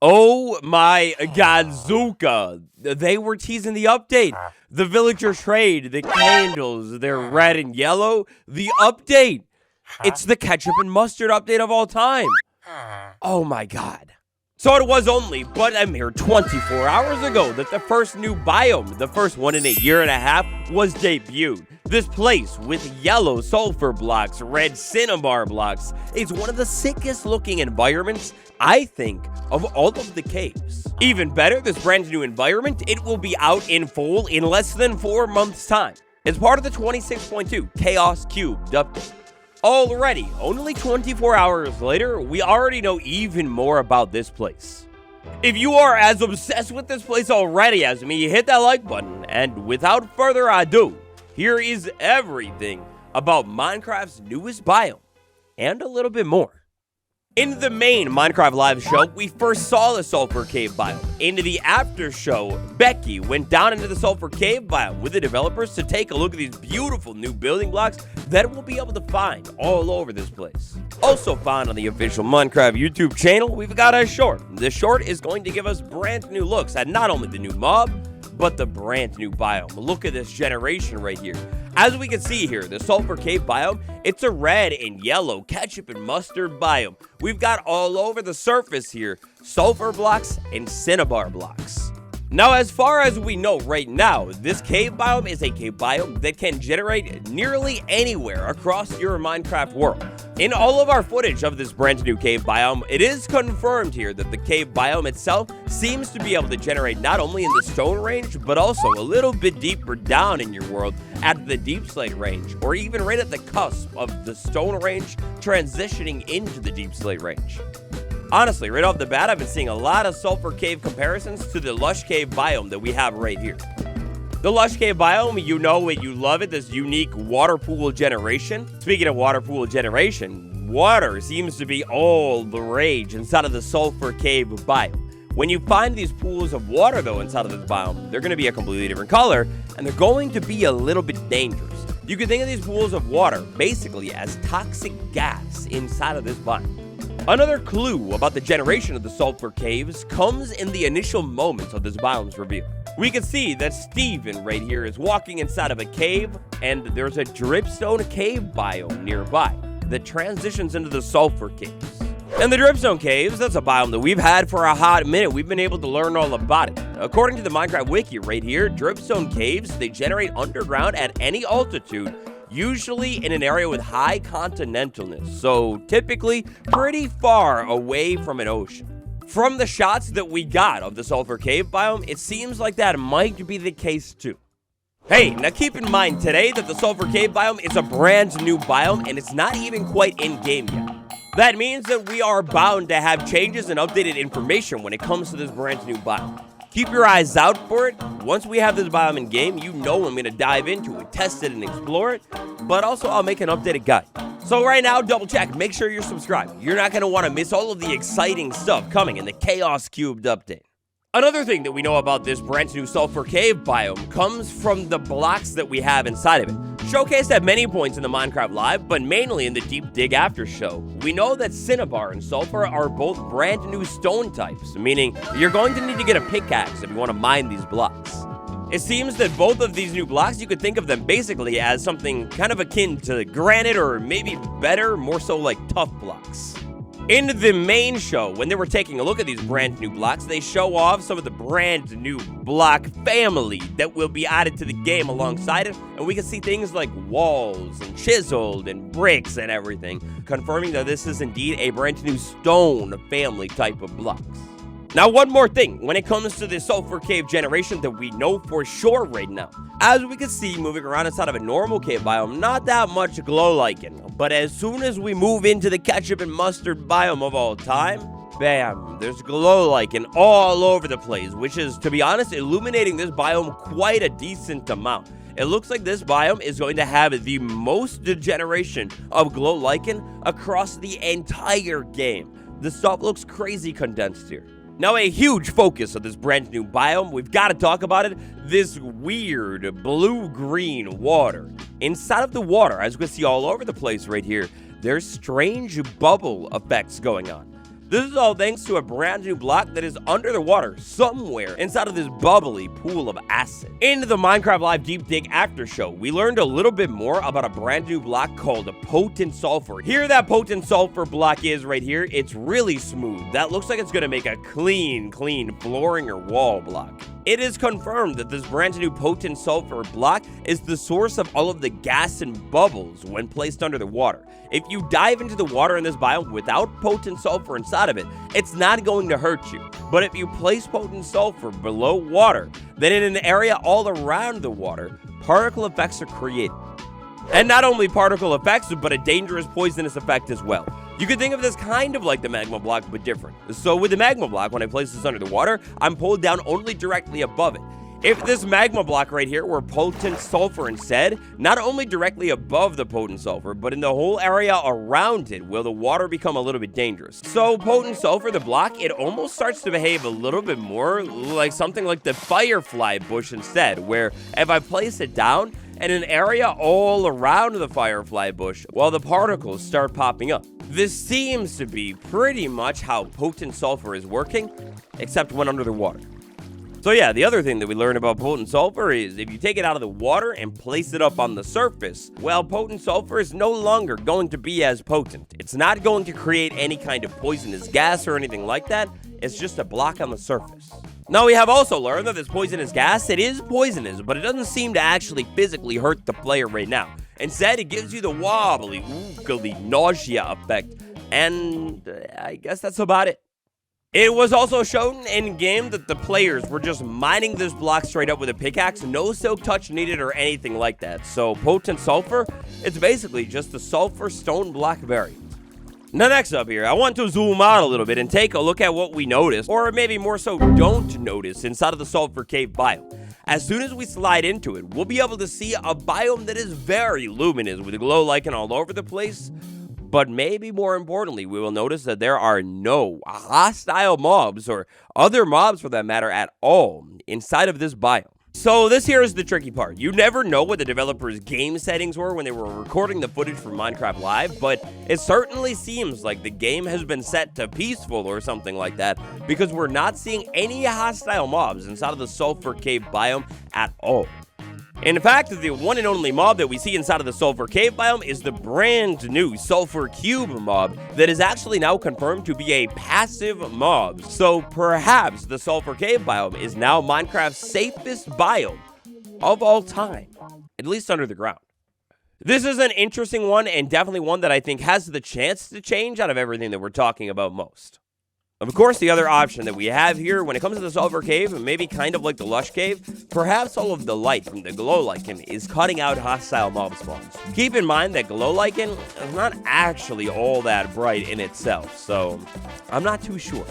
Oh my god, Zuka. They were teasing the update. The villager trade, the candles, they're red and yellow. The update. It's the ketchup and mustard update of all time. Oh my god. So it was only but a mere 24 hours ago that the first new biome, the first one in a year and a half, was debuted. This place with yellow sulfur blocks, red cinnabar blocks, is one of the sickest looking environments, I think, of all of the caves. Even better, this brand new environment, it will be out in full in less than 4 months' time. It's part of the 26.2 Chaos Cubed update. Already, only 24 hours later, we already know even more about this place. If you are as obsessed with this place already as me, hit that like button, and without further ado, here is everything about Minecraft's newest biome, and a little bit more. In the main Minecraft Live show, we first saw the Sulfur Cave biome. In the after show, Becky went down into the Sulfur Cave biome with the developers to take a look at these beautiful new building blocks that we'll be able to find all over this place. Also found on the official Minecraft YouTube channel, we've got a short. This short is going to give us brand new looks at not only the new mob, but the brand new biome. Look at this generation right here. As we can see here, the Sulfur Cave biome, it's a red and yellow ketchup and mustard biome. We've got all over the surface here, sulfur blocks and cinnabar blocks. Now, as far as we know right now, this cave biome is a cave biome that can generate nearly anywhere across your Minecraft world. In all of our footage of this brand new cave biome, it is confirmed here that the cave biome itself seems to be able to generate not only in the stone range, but also a little bit deeper down in your world at the deep slate range, or even right at the cusp of the stone range transitioning into the deep slate range. Honestly, right off the bat, I've been seeing a lot of Sulfur Cave comparisons to the Lush Cave biome that we have right here. The Lush Cave biome, you know it, you love it, this unique water pool generation. Speaking of water pool generation, water seems to be all the rage inside of the Sulfur Cave biome. When you find these pools of water, though, inside of this biome, they're going to be a completely different color, and they're going to be a little bit dangerous. You can think of these pools of water basically as toxic gas inside of this biome. Another clue about the generation of the Sulfur Caves comes in the initial moments of this biome's reveal. We can see that Steven right here is walking inside of a cave, and there's a dripstone cave biome nearby that transitions into the Sulfur Caves. And the dripstone caves, that's a biome that we've had for a hot minute. We've been able to learn all about it. According to the Minecraft wiki right here, dripstone caves, they generate underground at any altitude, usually in an area with high continentalness, so typically pretty far away from an ocean. From the shots that we got of the Sulfur Cave biome, it seems like that might be the case too. Hey, now keep in mind today that the Sulfur Cave biome is a brand new biome and it's not even quite in-game yet. That means that we are bound to have changes and updated information when it comes to this brand new biome. Keep your eyes out for it. Once we have this biome in game, you know I'm going to dive into it, test it, and explore it. But also, I'll make an updated guide. So right now, double check. Make sure you're subscribed. You're not going to want to miss all of the exciting stuff coming in the Chaos Cubed update. Another thing that we know about this brand new Sulfur Cave biome comes from the blocks that we have inside of it. Showcased at many points in the Minecraft Live, but mainly in the Deep Dig After show, we know that Cinnabar and Sulfur are both brand new stone types, meaning you're going to need to get a pickaxe if you want to mine these blocks. It seems that both of these new blocks, you could think of them basically as something kind of akin to granite, or maybe better, more so like tough blocks. In the main show, when they were taking a look at these brand new blocks, they show off some of the brand new block family that will be added to the game alongside it, and we can see things like walls and chiseled and bricks and everything, confirming that this is indeed a brand new stone family type of blocks. Now, one more thing, when it comes to the Sulfur Cave generation that we know for sure right now. As we can see, moving around inside of a normal cave biome, not that much glow lichen. But as soon as we move into the ketchup and mustard biome of all time, bam, there's glow lichen all over the place, which is, to be honest, illuminating this biome quite a decent amount. It looks like this biome is going to have the most degeneration of glow lichen across the entire game. The stuff looks crazy condensed here. Now, a huge focus of this brand new biome, we've got to talk about it, this weird blue-green water. Inside of the water, as we can see all over the place right here, there's strange bubble effects going on. This is all thanks to a brand new block that is under the water somewhere inside of this bubbly pool of acid. In the Minecraft Live Deep Dig After Show, we learned a little bit more about a brand new block called Potent Sulfur. Here that Potent Sulfur block is right here. It's really smooth. That looks like it's going to make a clean flooring or wall block. It is confirmed that this brand new Potent Sulfur block is the source of all of the gas and bubbles when placed under the water. If you dive into the water in this biome without Potent Sulfur inside of it, it's not going to hurt you. But if you place Potent Sulfur below water, then in an area all around the water, particle effects are created. And not only particle effects, but a dangerous poisonous effect as well. You could think of this kind of like the magma block, but different. So with the magma block, when I place this under the water, I'm pulled down only directly above it. If this magma block right here were Potent Sulfur instead, not only directly above the Potent Sulfur, but in the whole area around it, will the water become a little bit dangerous. So Potent Sulfur, the block, it almost starts to behave a little bit more like something like the firefly bush instead, where if I place it down, and an area all around the firefly bush, while the particles start popping up. This seems to be pretty much how Potent Sulfur is working, except when under the water. So yeah, the other thing that we learned about Potent Sulfur is if you take it out of the water and place it up on the surface, well, Potent Sulfur is no longer going to be as potent. It's not going to create any kind of poisonous gas or anything like that. It's just a block on the surface. Now, we have also learned that this poisonous gas, it is poisonous, but it doesn't seem to actually physically hurt the player right now. Instead, it gives you the wobbly, oogly, nausea effect, and I guess that's about it. It was also shown in-game that the players were just mining this block straight up with a pickaxe, no silk touch needed or anything like that. So, Potent Sulfur, it's basically just the sulfur stone block variant. Now, next up here, I want to zoom out a little bit and take a look at what we noticed, or maybe more so don't notice, inside of the Sulfur Cave biome. As soon as we slide into it, we'll be able to see a biome that is very luminous with glow lichen all over the place. But maybe more importantly, we will notice that there are no hostile mobs, or other mobs for that matter at all, inside of this biome. So this here is the tricky part. You never know what the developers' game settings were when they were recording the footage for Minecraft Live, but it certainly seems like the game has been set to peaceful or something like that, because we're not seeing any hostile mobs inside of the Sulfur Cave biome at all. In fact, the one and only mob that we see inside of the Sulfur Cave biome is the brand new Sulfur Cube mob that is actually now confirmed to be a passive mob. So perhaps the Sulfur Cave biome is now Minecraft's safest biome of all time, at least under the ground. This is an interesting one, and definitely one that I think has the chance to change out of everything that we're talking about most. Of course, the other option that we have here when it comes to the Sulfur Cave, maybe kind of like the Lush Cave, perhaps all of the light from the glow lichen is cutting out hostile mob spawns. Keep in mind that glow lichen is not actually all that bright in itself, so I'm not too sure.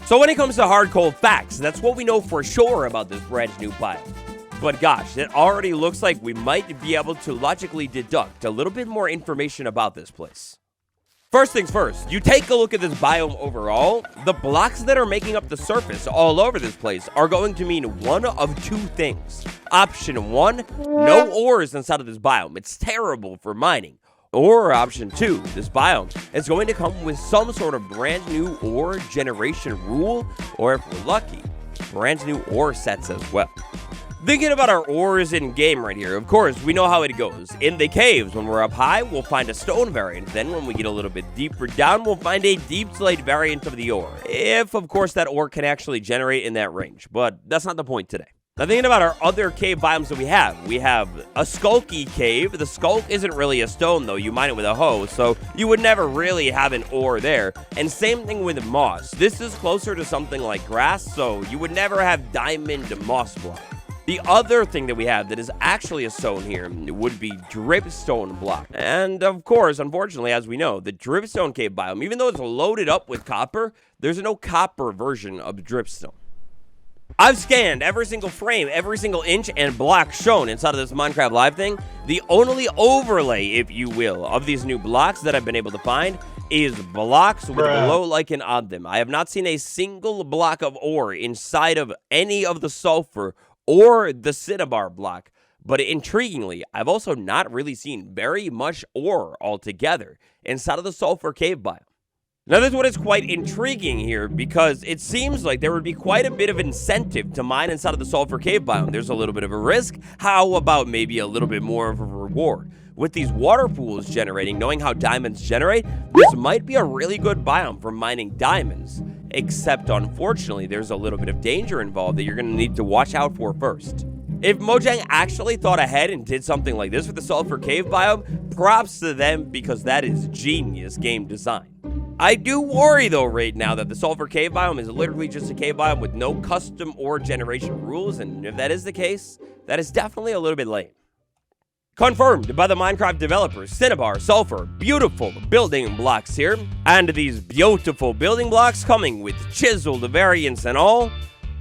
So when it comes to hard cold facts, that's what we know for sure about this brand new biome. But gosh, it already looks like we might be able to logically deduct a little bit more information about this place. First things first, you take a look at this biome overall, the blocks that are making up the surface all over this place are going to mean one of two things. Option 1, no ores inside of this biome. It's terrible for mining. Or option 2, this biome is going to come with some sort of brand new ore generation rule, or if we're lucky, brand new ore sets as well. Thinking about our ores in game right here, of course, we know how it goes. In the caves, when we're up high, we'll find a stone variant. Then when we get a little bit deeper down, we'll find a deep slate variant of the ore. If, of course, that ore can actually generate in that range. But that's not the point today. Now, thinking about our other cave biomes that we have a skulky cave. The skulk isn't really a stone, though. You mine it with a hoe, so you would never really have an ore there. And same thing with moss. This is closer to something like grass, so you would never have diamond moss block. The other thing that we have that is actually a stone here would be dripstone block. And of course, unfortunately, as we know, the dripstone cave biome, even though it's loaded up with copper, there's no copper version of dripstone. I've scanned every single frame, every single inch and block shown inside of this Minecraft Live thing. The only overlay, if you will, of these new blocks that I've been able to find is blocks with glow lichen on them. I have not seen a single block of ore inside of any of the sulfur or the cinnabar block, but intriguingly, I've also not really seen very much ore altogether inside of the Sulfur Cave biome. Now, this one is quite intriguing here because it seems like there would be quite a bit of incentive to mine inside of the Sulfur Cave biome. There's a little bit of a risk. How about maybe a little bit more of a reward? With these water pools generating, knowing how diamonds generate, this might be a really good biome for mining diamonds. Except, unfortunately, there's a little bit of danger involved that you're going to need to watch out for first. If Mojang actually thought ahead and did something like this with the Sulfur Cave biome, props to them because that is genius game design. I do worry though right now that the Sulfur Cave biome is literally just a cave biome with no custom ore generation rules, and if that is the case, that is definitely a little bit lame. Confirmed by the Minecraft developers, Cinnabar, Sulfur, beautiful building blocks here, and these beautiful building blocks coming with chiseled variants and all.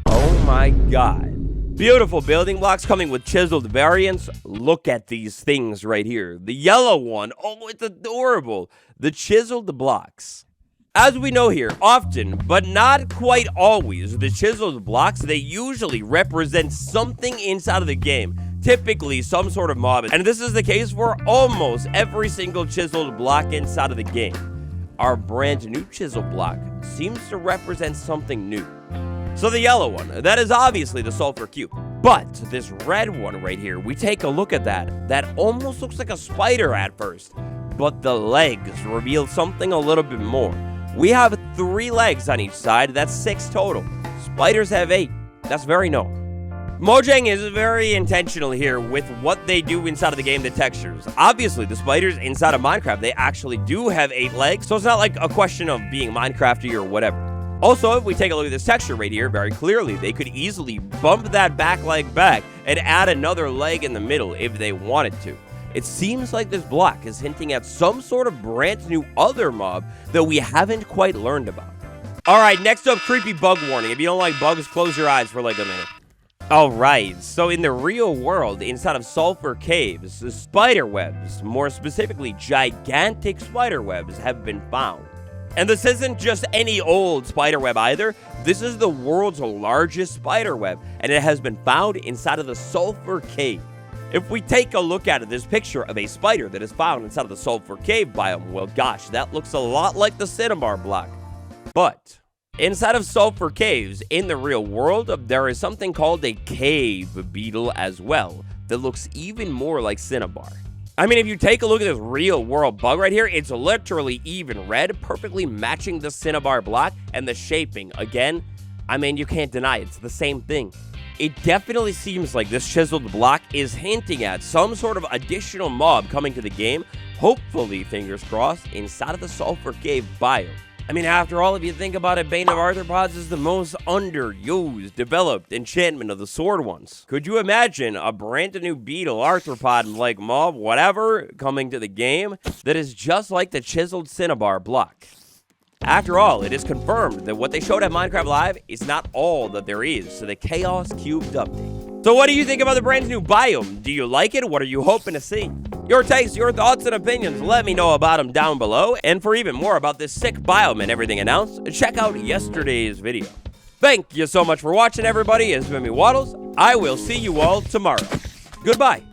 Oh my god. Beautiful building blocks coming with chiseled variants. Look at these things right here. The yellow one, oh, it's adorable. The chiseled blocks. As we know here, often, but not quite always, the chiseled blocks, they usually represent something inside of the game. Typically, some sort of mob. And this is the case for almost every single chiseled block inside of the game. Our brand new chisel block seems to represent something new. So the yellow one, that is obviously the Sulfur Cube. But this red one right here, we take a look at that almost looks like a spider at first. But the legs reveal something a little bit more. We have 3 legs on each side, that's 6 total. Spiders have 8, that's very known. Mojang is very intentional here with what they do inside of the game, the textures. Obviously, the spiders inside of Minecraft, they actually do have 8 legs, so it's not like a question of being Minecrafty or whatever. Also, if we take a look at this texture right here, very clearly, they could easily bump that back leg back and add another leg in the middle if they wanted to. It seems like this block is hinting at some sort of brand new other mob that we haven't quite learned about. Alright, next up, creepy bug warning. If you don't like bugs, close your eyes for like a minute. Alright, so in the real world, inside of Sulfur Caves, spider webs, more specifically gigantic spider webs, have been found. And this isn't just any old spider web either. This is the world's largest spider web, and it has been found inside of the Sulfur Cave. If we take a look at this picture of a spider that is found inside of the Sulfur Cave biome, well gosh, that looks a lot like the Cinnabar block. But inside of Sulfur Caves, in the real world, there is something called a cave beetle as well, that looks even more like Cinnabar. I mean, if you take a look at this real world bug right here, it's literally even red, perfectly matching the Cinnabar block, and the shaping, again, I mean, you can't deny it, it's the same thing. It definitely seems like this chiseled block is hinting at some sort of additional mob coming to the game, hopefully, fingers crossed, inside of the Sulfur Cave biome. I mean, after all, if you think about it, Bane of Arthropods is the most underused, developed enchantment of the sword ones. Could you imagine a brand new beetle, arthropod-like mob, whatever, coming to the game that is just like the chiseled Cinnabar block? After all, it is confirmed that what they showed at Minecraft Live is not all that there is to the Chaos Cubed update. So what do you think about the brand new biome? Do you like it? What are you hoping to see? Your takes, your thoughts, and opinions, let me know about them down below. And for even more about this sick biome and everything announced, check out yesterday's video. Thank you so much for watching, everybody. It's been me, Waddles. I will see you all tomorrow. Goodbye.